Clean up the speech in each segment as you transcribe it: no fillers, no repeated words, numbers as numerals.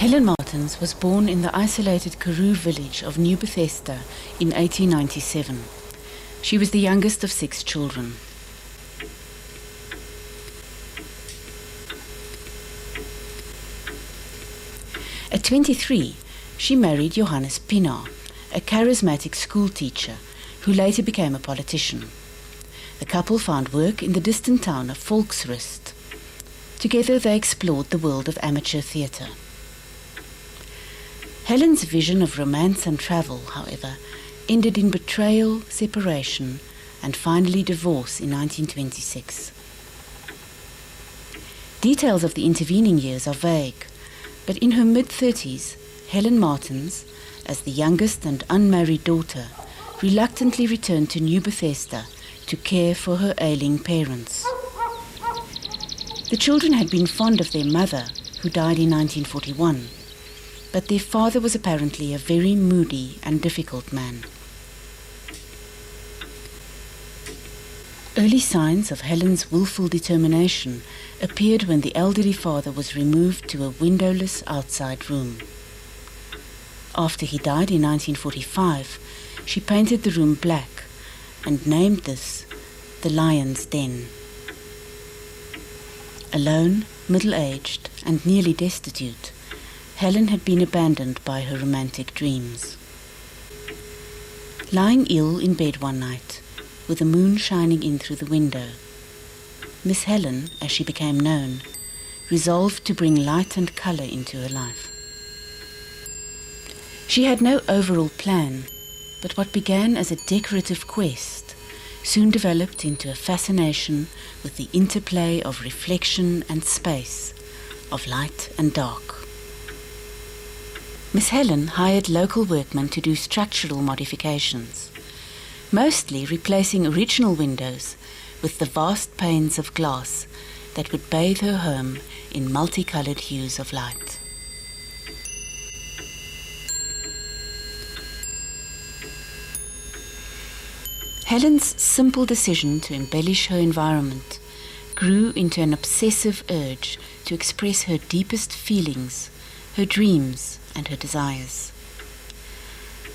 Helen Martins was born in the isolated Karoo village of Nieu Bethesda in 1897. She was the youngest of 6 children. At 23, she married Johannes Pienaar, a charismatic school teacher who later became a politician. The couple found work in the distant town of Volksrust. Together they explored the world of amateur theatre. Helen's vision of romance and travel, however, ended in betrayal, separation, and finally divorce in 1926. Details of the intervening years are vague, but in her mid-30s, Helen Martins, as the youngest and unmarried daughter, reluctantly returned to Nieu Bethesda to care for her ailing parents. The children had been fond of their mother, who died in 1941, but their father was apparently a very moody and difficult man. Early signs of Helen's willful determination appeared when the elderly father was removed to a windowless outside room. After he died in 1945, she painted the room black and named this the Lion's Den. Alone, middle-aged, and nearly destitute, Helen had been abandoned by her romantic dreams. Lying ill in bed one night, with the moon shining in through the window, Miss Helen, as she became known, resolved to bring light and colour into her life. She had no overall plan, but what began as a decorative quest soon developed into a fascination with the interplay of reflection and space, of light and dark. Miss Helen hired local workmen to do structural modifications, mostly replacing original windows with the vast panes of glass that would bathe her home in multicolored hues of light. Helen's simple decision to embellish her environment grew into an obsessive urge to express her deepest feelings, her dreams, and her desires.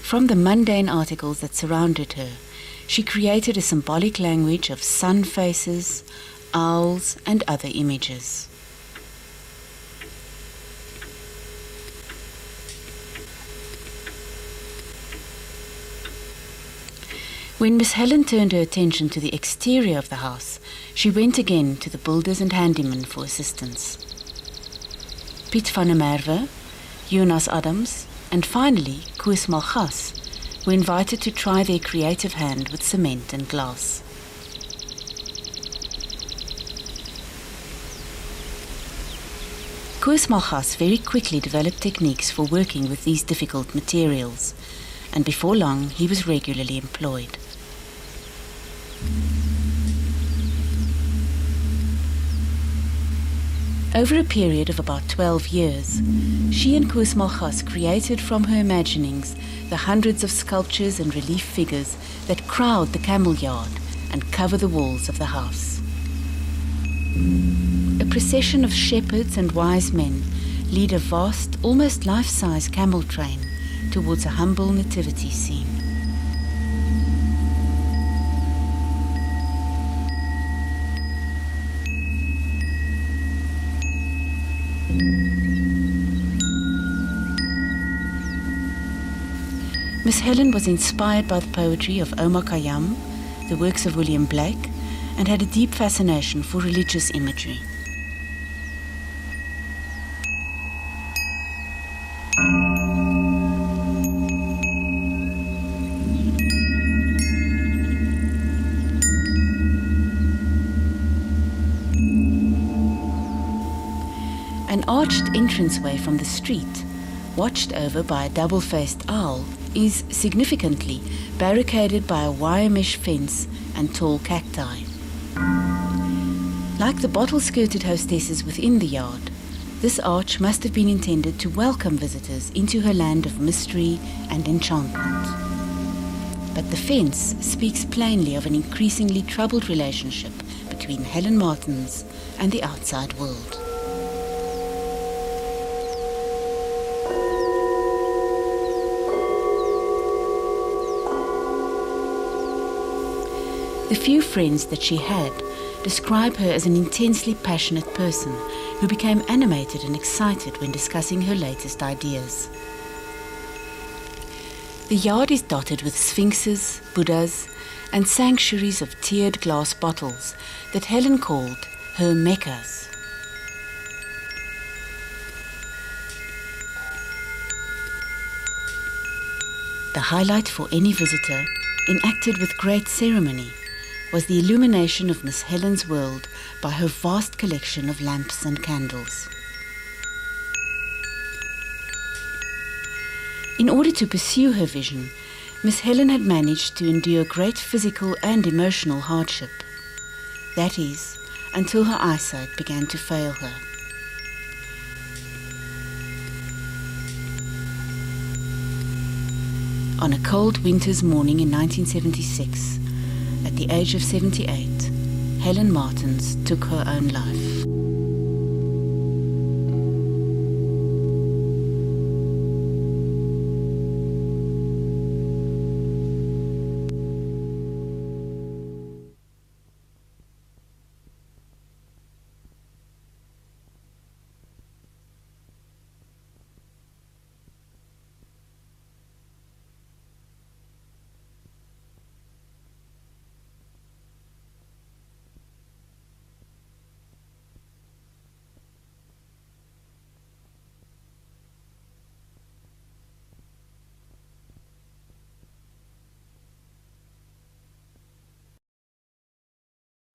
From the mundane articles that surrounded her, she created a symbolic language of sun faces, owls, and other images. When Miss Helen turned her attention to the exterior of the house, she went again to the builders and handymen for assistance. Piet van der Merwe, Jonas Adams, and finally Koos Malgas were invited to try their creative hand with cement and glass. Koos Malgas very quickly developed techniques for working with these difficult materials, and before long he was regularly employed. Over a period of about 12 years, she and Koos Malgas created from her imaginings the hundreds of sculptures and relief figures that crowd the camel yard and cover the walls of the house. A procession of shepherds and wise men lead a vast, almost life-size camel train towards a humble nativity scene. Miss Helen was inspired by the poetry of Omar Khayyam, the works of William Blake, and had a deep fascination for religious imagery. An arched entranceway from the street, watched over by a double-faced owl, is significantly barricaded by a wire mesh fence and tall cacti. Like the bottle-skirted hostesses within the yard, this arch must have been intended to welcome visitors into her land of mystery and enchantment. But the fence speaks plainly of an increasingly troubled relationship between Helen Martins and the outside world. The few friends that she had describe her as an intensely passionate person who became animated and excited when discussing her latest ideas. The yard is dotted with sphinxes, Buddhas, and sanctuaries of tiered glass bottles that Helen called her meccas. The highlight for any visitor, enacted with great ceremony, was the illumination of Miss Helen's world by her vast collection of lamps and candles. In order to pursue her vision, Miss Helen had managed to endure great physical and emotional hardship. That is, until her eyesight began to fail her. On a cold winter's morning in 1976, at the age of 78, Helen Martins took her own life.